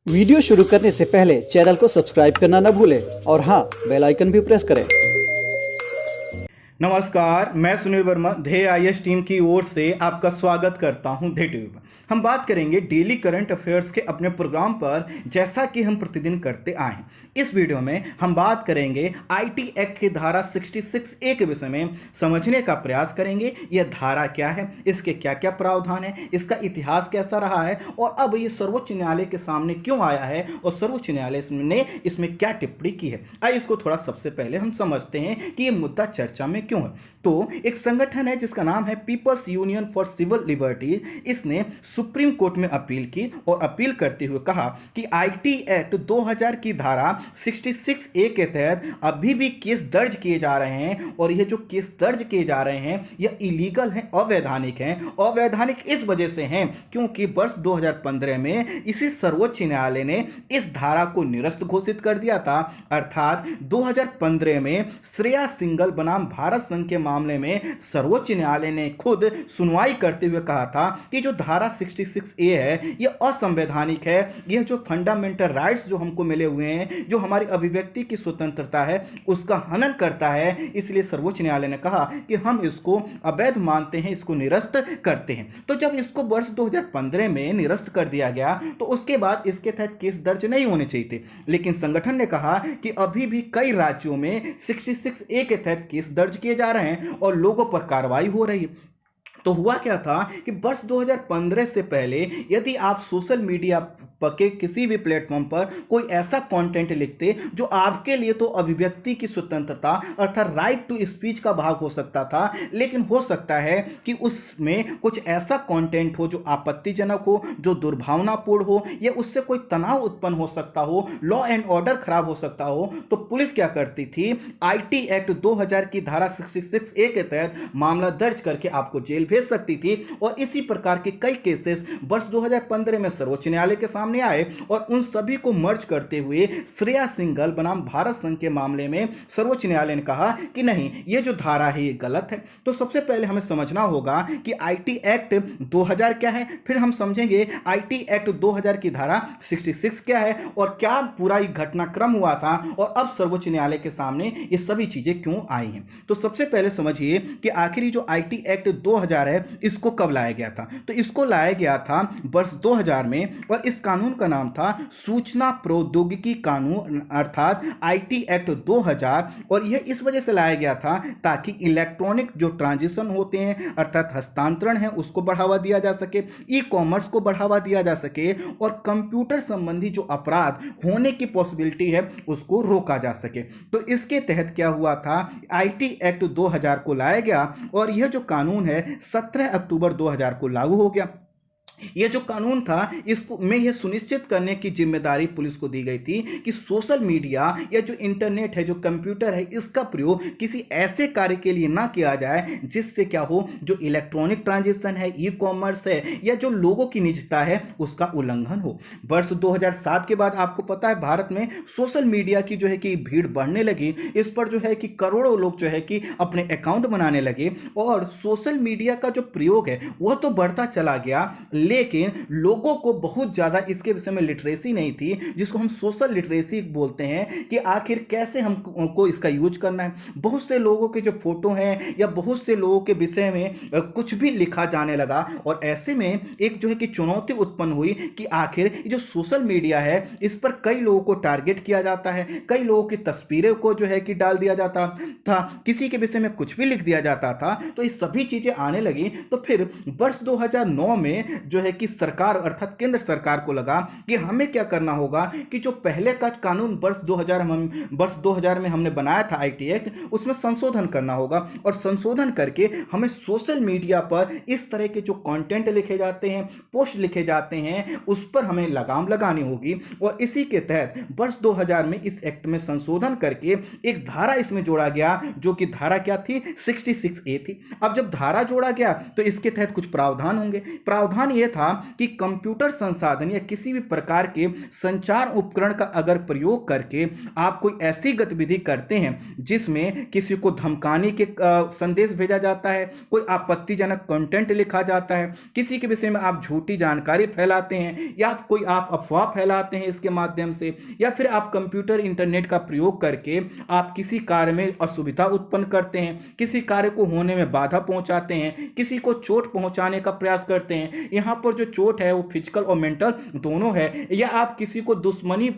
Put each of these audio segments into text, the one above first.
Video शुरू करने से पहले चैनल को सब्सक्राइब करना न भूलें और हाँ, बेल आइकन भी प्रेस करें। नमस्कार, मैं सुनील वर्मा ध्येय आईएएस टीम की ओर से आपका स्वागत करता हूं ध्येय टीवी पर। हम बात करेंगे डेली करंट अफेयर्स के अपने प्रोग्राम पर, जैसा कि हम प्रतिदिन करते आए हैं। इस वीडियो में हम बात करेंगे आईटी एक्ट की धारा 66A के विषय में समझने का प्रयास करेंगे। यह धारा क्या है, इसके क्या क्या प्रावधान है, इसका इतिहास कैसा रहा है और अब ये सर्वोच्च न्यायालय के सामने क्यों आया है और सर्वोच्च न्यायालय ने इसमें क्या टिप्पणी की है। आइए इसको थोड़ा सबसे पहले हम समझते हैं कि ये मुद्दा चर्चा में क्यों है। तो एक संगठन है जिसका नाम है People's Union for Civil Liberty. इसने सुप्रीम कोर्ट में अपील की और अपील करते हुए कहा कि आईटी एक्ट 2000 की धारा 66A के तहत अभी भी केस दर्ज किए जा रहे हैं और यह जो केस दर्ज किए जा रहे हैं यह इलीगल है, अवैधानिक है। अवैधानिक इस वजह से हैं क्योंकि वर्ष 2015 में इसी सर्वोच्च न्यायालय ने इस धारा को निरस्त घोषित कर दिया था। अर्थात 2015 में श्रेया सिंघल बनाम भारत संघ के मामले में सर्वोच्च न्यायालय ने खुद सुनवाई करते हुए कहा था कि जो धारा 66A है यह असंवैधानिक है। यह जो फंडामेंटल राइट्स जो हमको मिले हुए हैं, जो हमारी अभिव्यक्ति की स्वतंत्रता है, उसका हनन करता है। इसलिए सर्वोच्च न्यायालय ने कहा कि हम इसको अवैध मानते हैं, इसको निरस्त करते हैं। तो जब इसको वर्ष 2015 में निरस्त कर दिया गया तो उसके बाद इसके तहत केस दर्ज नहीं होने चाहिए थे, लेकिन संगठन ने कहा कि अभी भी कई राज्यों में 66A के तहत केस दर्ज किए जा रहे हैं और लोगों पर कार्रवाई हो रही है। तो हुआ क्या था कि वर्ष 2015 से पहले यदि आप सोशल मीडिया के किसी भी प्लेटफॉर्म पर कोई ऐसा कंटेंट लिखते जो आपके लिए तो अभिव्यक्ति की स्वतंत्रता अर्थात राइट टू स्पीच का भाग हो सकता था, लेकिन हो सकता है कि उसमें कुछ ऐसा कंटेंट हो जो आपत्तिजनक हो, जो दुर्भावनापूर्ण हो या उससे कोई तनाव उत्पन्न हो सकता हो, लॉ एंड ऑर्डर खराब हो सकता हो, तो पुलिस क्या करती थी, आईटी एक्ट 2000 की धारा 66A के तहत मामला दर्ज करके आपको जेल भेज सकती थी। और इसी प्रकार के कई केसेस वर्ष 2015 में सर्वोच्च न्यायालय के सामने आए और उन सभी को मर्ज करते हुए श्रेया सिंघल बनाम भारत संघ के मामले में सर्वोच्च न्यायालय ने कहा कि नहीं, ये जो धारा है ये गलत है। तो सबसे पहले हमें समझना होगा कि आईटी एक्ट 2000 क्या है, फिर हम समझेंगे आईटी एक्ट 2000 की धारा 66 क्या है और क्या पूरा ही घटनाक्रम हुआ था और अब सर्वोच्च न्यायालय के सामने ये सभी चीजें क्यों आई हैं। तो सबसे पहले समझिए कि आखिरी जो आईटी एक्ट 2000 है इसको कब लाया गया था। तो इसको लाया गया था वर्ष 2000 में और इस कानून का नाम था सूचना प्रौद्योगिकी कानून अर्थात आईटी एक्ट 2000। और यह इस वजह से लाया गया था ताकि इलेक्ट्रॉनिक जो ट्रांजिशन होते हैं अर्थात हस्तांतरण है उसको बढ़ावा दिया जा सके, ई कॉमर्स को बढ़ावा दिया जा सके और कंप्यूटर संबंधी जो अपराध होने की पॉसिबिलिटी है उसको रोका जा सके। तो इसके तहत क्या हुआ था, आईटी एक्ट 2000 को लाया गया और यह जो कानून है 17 अक्टूबर 2000 को लागू हो गया। यह जो कानून था इसको में यह सुनिश्चित करने की जिम्मेदारी पुलिस को दी गई थी कि सोशल मीडिया या जो इंटरनेट है, जो कंप्यूटर है, इसका प्रयोग किसी ऐसे कार्य के लिए ना किया जाए जिससे क्या हो, जो इलेक्ट्रॉनिक ट्रांजेक्शन है, ई कॉमर्स है या जो लोगों की निजता है उसका उल्लंघन हो। वर्ष 2007 के बाद आपको पता है भारत में सोशल मीडिया की जो है कि भीड़ बढ़ने लगी। इस पर जो है कि करोड़ों लोग जो है कि अपने अकाउंट बनाने लगे और सोशल मीडिया का जो प्रयोग है वह तो बढ़ता चला गया, लेकिन लोगों को बहुत ज्यादा इसके विषय में लिटरेसी नहीं थी, जिसको हम सोशल लिटरेसी बोलते हैं कि आखिर कैसे हमको इसका यूज करना है। बहुत से लोगों के जो फोटो हैं या बहुत से लोगों के विषय में कुछ भी लिखा जाने लगा और ऐसे में एक जो है कि चुनौती उत्पन्न हुई कि आखिर जो सोशल मीडिया है इस पर कई लोगों को टारगेट किया जाता है, कई लोगों की तस्वीरें को जो है कि डाल दिया जाता था, किसी के विषय में कुछ भी लिख दिया जाता था। तो ये सभी चीजें आने लगी। तो फिर वर्ष 2009 में जो है कि सरकार अर्थात केंद्र सरकार को लगा कि हमें क्या करना होगा कि जो पहले का कानून वर्ष 2000 में हमने बनाया था आईटी एक्ट, उसमें संशोधन करना होगा और संशोधन करके हमें सोशल मीडिया पर इस तरह के जो कंटेंट लिखे जाते हैं, पोस्ट लिखे जाते हैं, उस पर हमें लगाम लगानी होगी। और इसी के तहत वर्ष 2000 में इस एक्ट में संशोधन करके एक धारा इसमें जोड़ा गया जो कि धारा क्या थी, 66A थी। अब जब धारा जोड़ा गया तो इसके तहत कुछ प्रावधान होंगे। प्रावधान यह था कि कंप्यूटर संसाधन या किसी भी प्रकार के संचार उपकरण का अगर प्रयोग करके आप कोई ऐसी गतिविधि करते हैं जिसमें किसी को धमकाने के संदेश भेजा जाता है, कोई आपत्तिजनक कंटेंट लिखा जाता है, किसी के विषय में आप झूठी जानकारी फैलाते हैं या कोई आप अफवाह फैलाते हैं इसके माध्यम से, या फिर आप कंप्यूटर इंटरनेट का प्रयोग करके आप किसी कार्य में असुविधा उत्पन्न करते हैं, किसी कार्य को होने में बाधा पहुंचाते हैं, किसी को चोट पहुंचाने का प्रयास करते हैं। यहां पर जो चोट है वो फिजिकल और मेंटल दोनों है, या आप किसी को दुश्मनी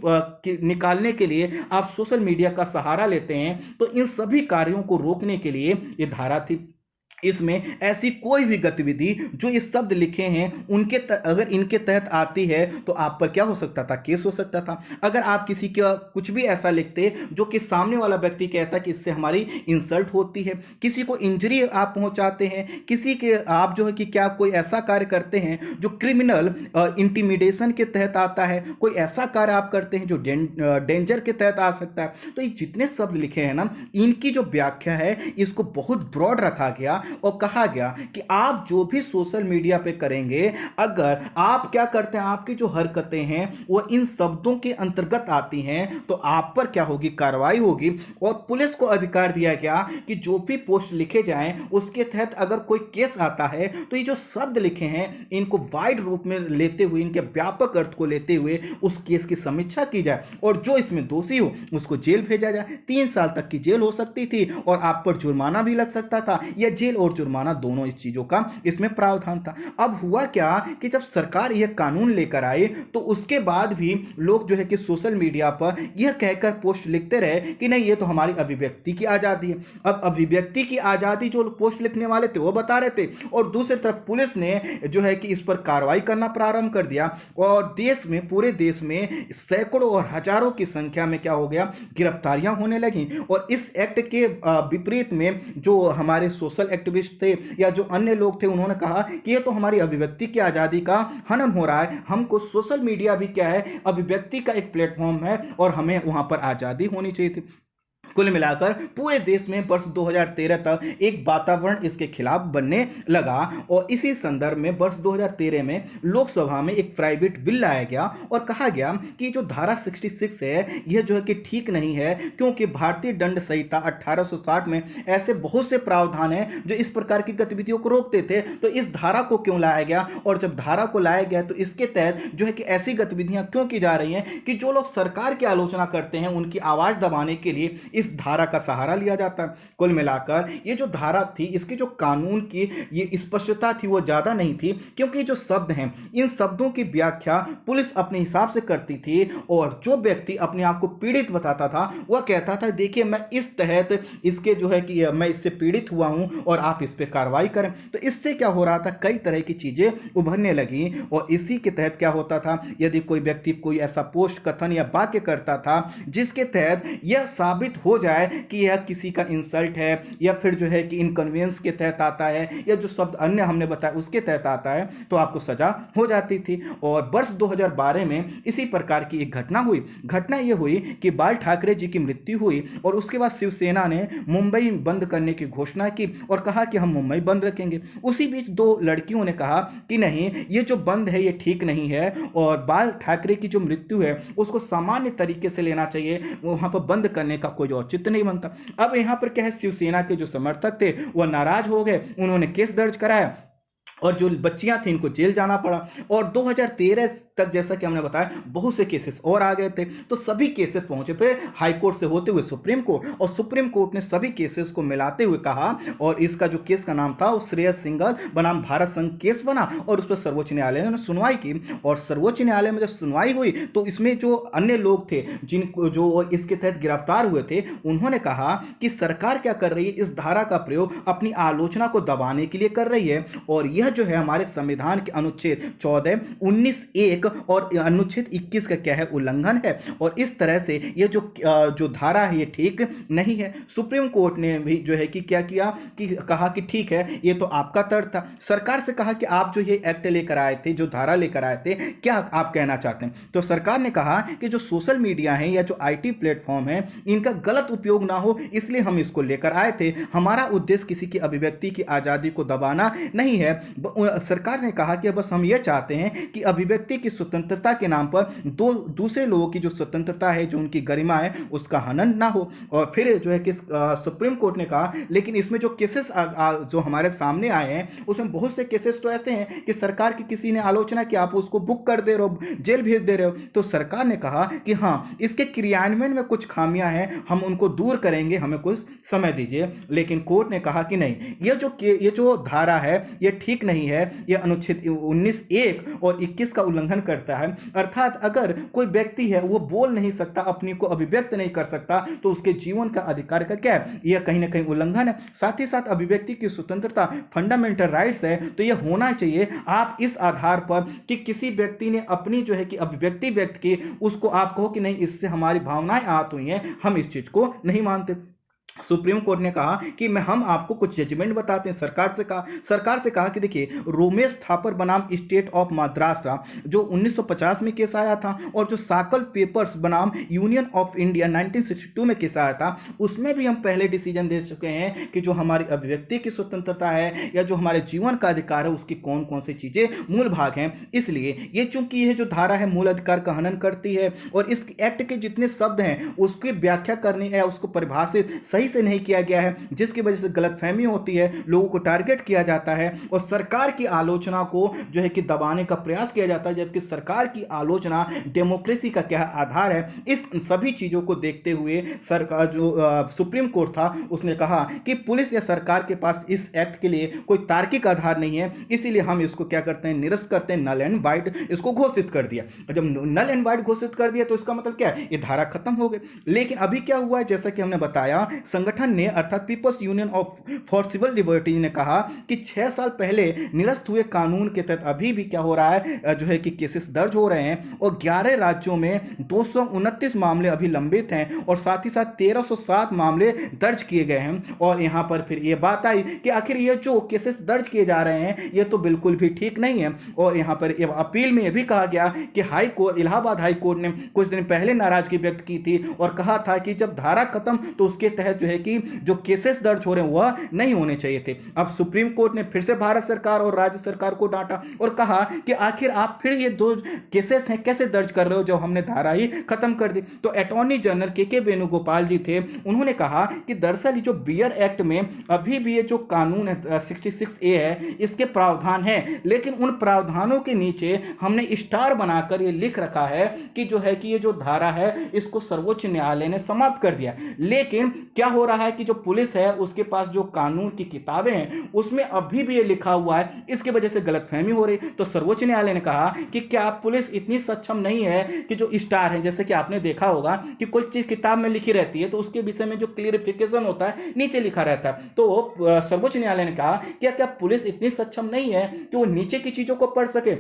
निकालने के लिए आप सोशल मीडिया का सहारा लेते हैं, तो इन सभी कार्यों को रोकने के लिए ये धारा थी। इसमें ऐसी कोई भी गतिविधि जो इस शब्द लिखे हैं उनके अगर इनके तहत आती है तो आप पर क्या हो सकता था, केस हो सकता था। अगर आप किसी का कुछ भी ऐसा लिखते जो कि सामने वाला व्यक्ति कहता कि इससे हमारी इंसल्ट होती है, किसी को इंजरी आप पहुंचाते हैं, किसी के आप जो है कि क्या कोई ऐसा कार्य करते हैं जो क्रिमिनल इंटिमिडेशन के तहत आता है, कोई ऐसा कार्य आप करते हैं जो डेंजर के तहत आ सकता है, तो ये जितने शब्द लिखे हैं ना, इनकी जो व्याख्या है इसको बहुत ब्रॉड रखा गया और कहा गया कि आप जो भी सोशल मीडिया पे करेंगे, अगर आप क्या करते हैं, आपकी जो हरकतें हैं वो इन शब्दों के अंतर्गत आती हैं, तो आप पर क्या होगी, कार्रवाई होगी। और पुलिस को अधिकार दिया गया कि जो भी पोस्ट लिखे जाएं उसके तहत अगर कोई केस आता है तो ये जो शब्द लिखे हैं इनको वाइड रूप में लेते हुए, इनके व्यापक अर्थ को लेते हुए उस केस की समीक्षा की जाए और जो इसमें दोषी हो उसको जेल भेजा जाए। 3 साल तक की जेल हो सकती थी और आप पर जुर्माना भी लग सकता था, या जेल और जुर्माना दोनों इस चीजों का इसमें प्रावधान था। अब हुआ क्या कि जब सरकार यह कानून लेकर आई तो उसके बाद भी लोग जो है कि सोशल मीडिया पर यह कहकर पोस्ट लिखते रहे कि नहीं ये तो हमारी अभिव्यक्ति की आजादी है। अब अभिव्यक्ति की आजादी जो पोस्ट लिखने वाले थे वो बता रहे थे, और दूसरी तरफ पुलिस ने जो है कि इस पर कार्रवाई करना प्रारंभ कर दिया और देश में, पूरे देश में सैकड़ों और हजारों की संख्या में क्या हो गया, गिरफ्तारियां होने लगी। और इस एक्ट के विपरीत में जो हमारे सोशल एक्टिविस्ट थे या जो अन्य लोग थे उन्होंने कहा कि ये तो हमारी अभिव्यक्ति की आजादी का हनन हो रहा है, हमको सोशल मीडिया भी क्या है, अभिव्यक्ति का एक प्लेटफॉर्म है और हमें वहां पर आजादी होनी चाहिए थी। कुल मिलाकर पूरे देश में वर्ष 2013 तक एक वातावरण इसके खिलाफ बनने लगा और इसी संदर्भ में वर्ष 2013 में लोकसभा में एक प्राइवेट बिल लाया गया और कहा गया कि जो धारा 66 है यह जो है कि ठीक नहीं है, क्योंकि भारतीय दंड संहिता 1860 में ऐसे बहुत से प्रावधान हैं जो इस प्रकार की गतिविधियों को रोकते थे। तो इस धारा को क्यों लाया गया, और जब धारा को लाया गया तो इसके तहत जो है कि ऐसी गतिविधियां क्यों की जा रही हैं कि जो लोग सरकार की आलोचना करते हैं उनकी आवाज दबाने के लिए इस धारा का सहारा लिया जाता है। कुल मिलाकर ये जो धारा थी इसकी जो कानून की ये स्पष्टता थी वो ज्यादा नहीं थी, क्योंकि जो शब्द हैं इन शब्दों की व्याख्या पुलिस अपने हिसाब से करती थी और जो व्यक्ति अपने आप को पीड़ित बताता था वह कहता था देखिए मैं इस तहत इसके जो है कि मैं इससे पीड़ित हुआ हूं और आप इस पे कार्रवाई करें। तो इससे क्या हो रहा था, कई तरह की चीजें उभरने लगी और इसी के तहत क्या होता था, यदि कोई व्यक्ति कोई ऐसा पोस्ट, कथन या वाक्य करता था जिसके तहत यह साबित हो जाए कि यह किसी का इंसल्ट है या फिर जो है कि इनकन्वीनियंस के तहत आता है या जो शब्द अन्य हमने बताया उसके तहत आता है, तो आपको सजा हो जाती थी। और वर्ष 2012 में इसी प्रकार की एक घटना हुई। घटना यह हुई कि बाल ठाकरे जी की मृत्यु हुई और उसके बाद शिवसेना ने मुंबई बंद करने की घोषणा की और कहा कि हम मुंबई बंद रखेंगे। उसी बीच 2 लड़कियों ने कहा कि नहीं ये जो बंद है ये ठीक नहीं है और बाल ठाकरे की जो मृत्यु है उसको सामान्य तरीके से लेना चाहिए, वहां पर बंद करने का कोई औचित्य नहीं बनता। अब यहां पर क्या है, शिवसेना के जो समर्थक थे वह नाराज हो गए, उन्होंने केस दर्ज कराया और जो बच्चियां थी इनको जेल जाना पड़ा। और 2013 तक जैसा कि हमने बताया बहुत से केसेस और आ गए थे, तो सभी केसेस पहुंचे फिर हाई कोर्ट से होते हुए सुप्रीम कोर्ट, और सुप्रीम कोर्ट ने सभी केसेस को मिलाते हुए कहा, और इसका जो केस का नाम था वो श्रेयस सिंघल बनाम भारत संघ केस बना और उस पर सर्वोच्च न्यायालय ने सुनवाई की। और सर्वोच्च न्यायालय में जब सुनवाई हुई तो इसमें जो अन्य लोग थे जिनको जो इसके तहत गिरफ्तार हुए थे उन्होंने कहा कि सरकार क्या कर रही है, इस धारा का प्रयोग अपनी आलोचना को दबाने के लिए कर रही है और यह जो है हमारे संविधान के अनुच्छेद 14, 19(1) और अनुच्छेद 21 का क्या है, उल्लंघन है। और इस तरह से ये जो धारा है ये ठीक नहीं है। सुप्रीम कोर्ट ने भी जो है कि क्या किया कि कहा कि ठीक है ये तो आपका तर्क था। सरकार से कहा कि आप जो ये एक्ट लेकर आए थे, जो धारा लेकर आए थे, क्या आप कहना चाहते हैं। तो सरकार ने कहा कि जो सोशल मीडिया है या जो IT प्लेटफॉर्म है इनका गलत उपयोग ना हो इसलिए हम इसको लेकर आए थे। हमारा उद्देश्य किसी की अभिव्यक्ति की आजादी को दबाना नहीं है। सरकार ने कहा कि बस हम ये चाहते हैं कि अभिव्यक्ति की स्वतंत्रता के नाम पर दूसरे लोगों की जो स्वतंत्रता है, जो उनकी गरिमा है, उसका हनन ना हो। और फिर जो है कि सुप्रीम कोर्ट ने कहा लेकिन इसमें जो केसेस जो हमारे सामने आए हैं उसमें बहुत से केसेस तो ऐसे हैं कि सरकार की किसी ने आलोचना की, आप उसको बुक कर दे रहे हो, जेल भेज दे रहे हो। तो सरकार ने कहा कि हाँ, इसके क्रियान्वयन में कुछ खामियां हैं, हम उनको दूर करेंगे, हमें कुछ समय दीजिए। लेकिन कोर्ट ने कहा कि नहीं, ये जो धारा है ये ठीक नहीं है, ये अनुच्छेद 19(1) और 21 का उल्लंघन करता है। अर्थात अगर कोई व्यक्ति है वो बोल नहीं सकता, अपनी को अभिव्यक्त नहीं कर सकता, तो उसके जीवन का अधिकार का क्या है, यह कहीं ना कहीं उल्लंघन है। साथ ही साथ अभिव्यक्ति की स्वतंत्रता फंडामेंटल राइट्स है, तो यह होना चाहिए। आप इस आधार पर कि किसी व्यक्ति ने अपनी जो है कि अभिव्यक्ति व्यक्त की, उसको आप कहो कि नहीं इससे हमारी भावनाएं आहत हुई हैं, हम इस चीज को नहीं मानते। सुप्रीम कोर्ट ने कहा कि हम आपको कुछ जजमेंट बताते हैं। सरकार से कहा कि देखिए, रोमेश थापर बनाम स्टेट ऑफ मद्रास जो 1950 में केस आया था, और जो साकल पेपर्स बनाम यूनियन ऑफ इंडिया 1962 में केस आया था, उसमें भी हम पहले डिसीजन दे चुके हैं कि जो हमारी अभिव्यक्ति की स्वतंत्रता है या जो हमारे जीवन का अधिकार है, उसकी कौन कौन सी चीजें मूल भाग हैं। इसलिए ये चूंकि यह जो धारा है मूल अधिकार का हनन करती है, और इस एक्ट के जितने शब्द हैं उसकी व्याख्या करने या उसको परिभाषित सही से नहीं किया गया है, जिसकी वजह से गलतफहमी होती है, लोगों को टारगेट किया जाता है और सरकार की आलोचना को जो है कि दबाने का प्रयास किया जाता है, जबकि सरकार की आलोचना डेमोक्रेसी का क्या आधार है। इस सभी चीजों को देखते हुए सरकार जो सुप्रीम कोर्ट था उसने कहा कि पुलिस या सरकार के पास इस एक्ट के लिए कोई तार्किक आधार नहीं है, इसीलिए हम इसको क्या करते हैं, निरस्त करते हैं, नल एंड वाइड इसको घोषित कर दिया। जब नल एंड वाइड घोषित कर दिया तो इसका मतलब क्या है, ये धारा खत्म हो गई। लेकिन अभी क्या हुआ है, जैसा कि हमने बताया, संगठन ने अर्थात People's Union for Civil Liberties ने कहा कि 6 साल पहले निरस्त हुए कानून के तहत अभी भी क्या हो रहा है, जो है कि केसेस दर्ज हो रहे हैं, और 11 राज्यों में 229 मामले अभी लंबित हैं, और साथ ही साथ 1307 मामले दर्ज किए गए हैं। और यहां पर फिर यह बात आई कि आखिर ये जो केसेस दर्ज किए जा रहे हैं ये तो बिल्कुल भी ठीक नहीं है। और यहां पर अपील में यह भी कहा गया कि high court, Allahabad high court ने कुछ दिन पहले नाराजगी व्यक्त की थी और कहा था कि जब धारा खत्म तो उसके तहत जो है कि जो केसेस दर्ज हो रहे हैं वह नहीं होने चाहिए थे। अब सुप्रीम कोर्ट ने फिर से भारत सरकार और राज्य सरकार को डांटा और कहा कि आखिर आप फिर ये दो केसेस हैं कैसे दर्ज कर रहे हो जब हमने धारा ही खत्म कर दी। तो अटॉर्नी जनरल के वेणुगोपाल जी थे, उन्होंने कहा कि दरअसल जो बियर एक्ट में अभी भी ये जो कानून है 66A है, इसके प्रावधान है, लेकिन उन प्रावधानों के नीचे हमने स्टार बनाकर ये लिख रखा है कि जो है कि ये जो धारा है इसको सर्वोच्च न्यायालय ने समाप्त कर दिया। लेकिन क्या हो रहा है कि जो पुलिस है उसके पास जो कानून की किताबें हैं उसमें अभी भी ये लिखा हुआ है, इसकी वजह से गलतफहमी हो रही। तो सर्वोच्च न्यायालय ने कहा कि क्या पुलिस इतनी सक्षम नहीं है कि जो स्टार है, जैसे कि आपने देखा होगा कि कोई चीज किताब में लिखी रहती है तो उसके विषय में जो क्लियरिफिकेशन होता है नीचे लिखा रहता है। तो सर्वोच्च न्यायालय ने कहा कि क्या पुलिस इतनी सक्षम नहीं है कि वो नीचे की चीजों को पढ़ सके,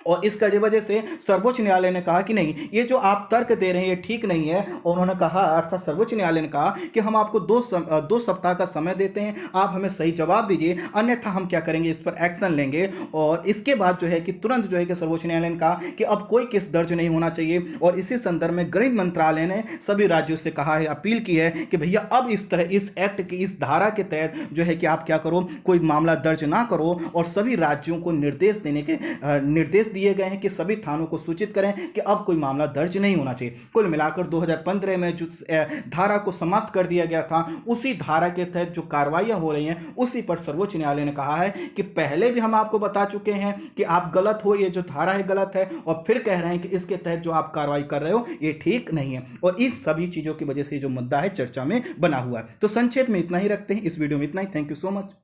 और इस वजह से सर्वोच्च न्यायालय ने कहा कि नहीं, ये जो आप तर्क दे रहे हैं ये ठीक नहीं है। और उन्होंने कहा, अर्थात सर्वोच्च न्यायालय ने कहा कि हम आपको 2 सप्ताह का समय देते हैं, आप हमें सही जवाब दीजिए, अन्यथा हम क्या करेंगे, इस पर एक्शन लेंगे। और इसके बाद जो है कि तुरंत जो है कि सर्वोच्च न्यायालय ने कहा कि अब कोई केस दर्ज नहीं होना चाहिए। और इसी संदर्भ में गृह मंत्रालय ने सभी राज्यों से कहा है, अपील की है कि भैया अब इस तरह इस एक्ट की इस धारा के तहत जो है कि आप क्या करो, कोई मामला दर्ज ना करो। और सभी राज्यों को निर्देश दिए गए हैं कि सभी थानों को सूचित करें कि अब कोई मामला दर्ज नहीं होना चाहिए। कुल मिलाकर 2015 में जो धारा को समाप्त कर दिया गया था, उसी धारा के तहत जो कार्रवाइयां हो रही हैं उसी पर सर्वोच्च न्यायालय ने कहा है कि पहले भी हम आपको बता चुके हैं कि आप गलत हो, ये जो धारा है गलत है, और फिर कह रहे हैं कि इसके तहत जो आप कार्रवाई कर रहे हो ये ठीक नहीं है। और इस सभी चीजों की वजह से जो मुद्दा है चर्चा में बना हुआ है। तो संक्षेप में इतना ही रखते हैं, इस वीडियो में इतना ही। Thank you so much.